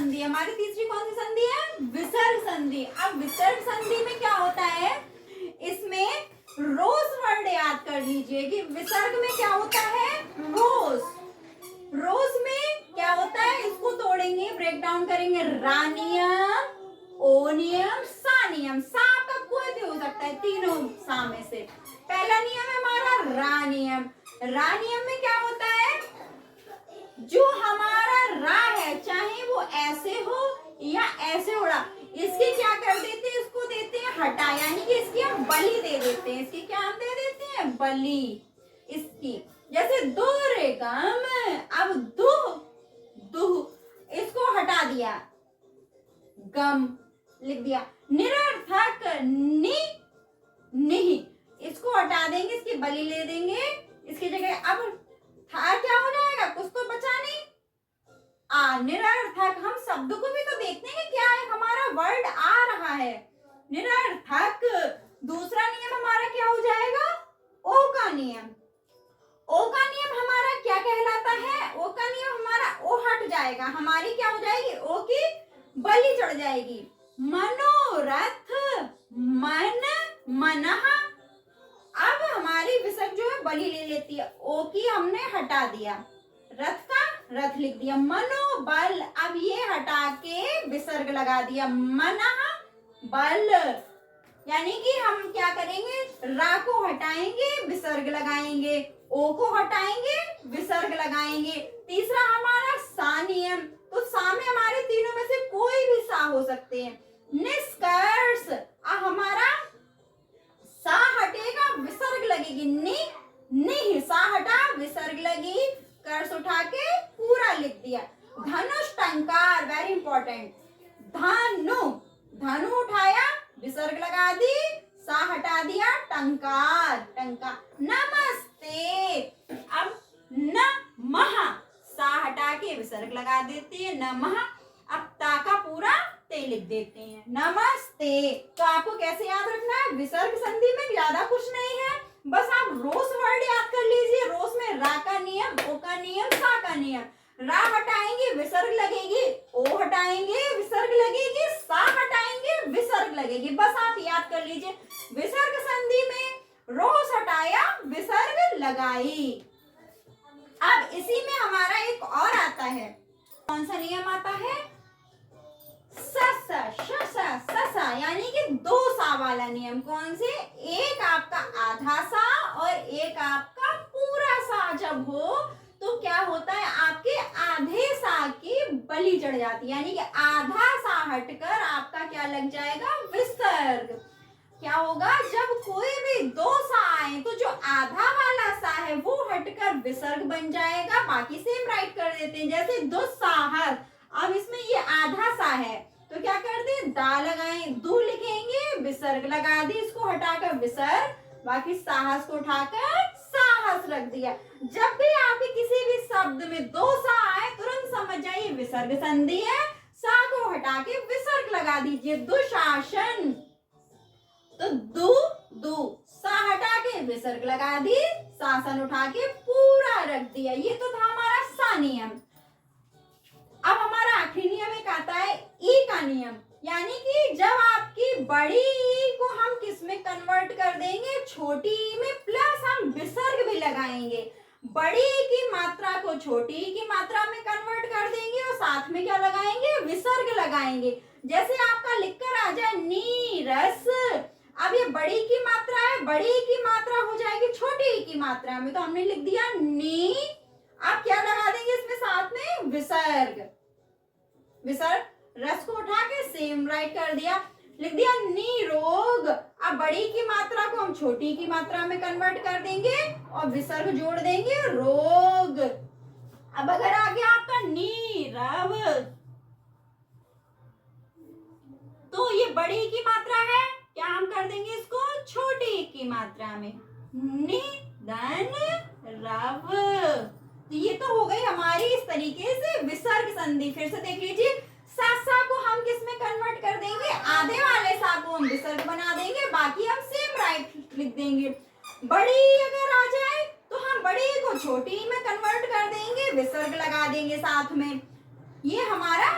संधि, हमारी तीसरी कौन सी संधि है? विसर्ग संधि। अब विसर्ग संधि में क्या होता है, इसमें रोज वर्ड याद कर लीजिए कि विसर्ग में क्या होता है, रोज। रोज में क्या होता है, इसको तोड़ेंगे, ब्रेक डाउन करेंगे। रा नियम, ओ नियम, सा नियम। सा आपका कोई भी हो सकता है तीनों सा में से। पहला नियम है हमारा रा नियम। रा नियम में क्या होता है, जो हमारा रा है चाहे वो ऐसे हो या ऐसे उड़ा, इसकी क्या कर देते हैं, इसको देते हैं हटा, यानी कि इसकी हम बलि दे देते हैं। इसकी क्या हम दे देते हैं, बलि। इसकी जैसे दो रे गम, अब दो दु, इसको हटा दिया, गम लिख दिया। निरर्थक नि नहीं, इसको हटा देंगे, इसकी बलि ले देंगे, इसकी जगह अब था क्या हो जाएगा, कुछ तो बचा नहीं, आ। निरर्थक, हम शब्द को भी तो देखते हैं क्या है, हमारा वर्ड आ रहा है, निरर्थक। दूसरा नियम हमारा क्या हो जाएगा, ओ का नियम। ओ का नियम हमारा क्या कहलाता है, ओ का नियम हमारा ओ हट जाएगा, हमारी क्या हो जाएगी, ओ की बलि चढ़ जाएगी। मनोरथ, मन, मनः। अब हमारी विसर्ग जो है बलि ले लेती है, ओ की हमने हटा दिया, रथ का रथ लिख दिया। मनोबल, अब ये हटा के विसर्ग लगा दिया, मनः बल, यानी कि हम क्या करेंगे, रा को हटाएंगे, विसर्ग लगाएंगे, ओ को हटाएंगे, विसर्ग लगाएंगे। तीसरा हमारा सा नियम, तो सा में हमारे तीनों में से कोई भी सा हो सकते हैं। निष्कर्ष, हमारा सा हटेगा, विसर्ग लगेगी, नहीं, सा हटा, विसर्ग लगी, कर्ष उठा के पूरा लिख दिया। धनुष टंकार, वेरी इंपॉर्टेंट। धनु, धनु उठाया, विसर्ग लगा दी, सा हटा दिया, टंकार, टंकार। नमस्ते, अब नमः, सा हटा के विसर्ग लगा देते हैं, नमः। अब ता का पूरा ते लिख देते हैं, नमस्ते। तो आपको कैसे याद रखना है, विसर्ग संधि में ज्यादा कुछ नहीं है, बस आप रोज वर्ड याद कर लीजिए। रोज में रा का नियम, ओ का नियम, सा का नियम। रा हटाएंगे, विसर्ग लगेगी, ओ हटाएंगे, विसर्ग लगेगी, सा हटाएंगे, विसर्ग लगेगी। बस आप याद कर लीजिए, विसर्ग संधि में रोज हटाया, विसर्ग लगाई। अब इसी में हमारा एक और आता है, कौन सा नियम आता है, ससा, शसा, ससा, यानी कि दो सा वाला नियम। कौन से, एक आपका आधा सा और एक आपका पूरा सा जब हो तो क्या होता है, आपके आधे सा की बलि चढ़ जाती है, यानी कि आधा सा हटकर आपका क्या लग जाएगा, विसर्ग। क्या होगा, जब कोई भी दो सा आए तो जो आधा वाला सा है वो हटकर विसर्ग बन जाएगा, बाकी सेम राइट कर देते हैं। जैसे दुस्साहस, अब इसमें ये आधा सा है तो क्या कर दे, दा लगाएं, दू लिखेंगे, विसर्ग लगा दी, इसको हटाकर विसर्ग, बाकी साहस को उठाकर साहस रख दिया। जब भी आपके किसी भी शब्द में दो सा आए तुरंत समझ जाइए विसर्ग संधि है, सा को हटा के विसर्ग लगा दीजिए। दुशासन, तो दू दू, सा हटा के विसर्ग लगा दी, शासन उठा के पूरा रख दिया। ये तो था हमारा सा नियम। अब हमारा आखिरी नियम एक आता है ई का नियम, यानी कि जब आपकी बड़ी ई को हम किस में कन्वर्ट कर देंगे, छोटी ई में, प्लस हम विसर्ग भी लगाएंगे। बड़ी ई की मात्रा को छोटी ई की मात्रा में कन्वर्ट कर देंगे और साथ में क्या लगाएंगे, विसर्ग लगाएंगे। जैसे आपका लिखकर आ जाए नीरस, अब ये बड़ी की मात्रा है, बड़ी की मात्रा हो जाएगी छोटी की मात्रा में, तो हमने लिख दिया नी। आप क्या लगा देंगे इसमें साथ में, विसर्ग, विसर्ग, रस को उठा के सेम राइट कर दिया, लिख दिया निरोग। अब बड़ी की मात्रा को हम छोटी की मात्रा में कन्वर्ट कर देंगे और विसर्ग जोड़ देंगे, रोग। अब अगर आ गया आपका नीरव, तो ये बड़ी की मात्रा है, क्या हम कर देंगे इसको छोटी की मात्रा में, निधन रव। तो ये तो हो गई हमारी इस तरीके से विसर्ग संधि। फिर से देख लीजिए, सा को हम किस में कन्वर्ट कर देंगे, आधे वाले सा को हम विसर्ग बना देंगे, बाकी हम सेम राइट लिख देंगे। बड़ी अगर आ जाए तो हम बड़ी को छोटी में कन्वर्ट कर देंगे, विसर्ग लगा देंगे साथ में। ये हमारा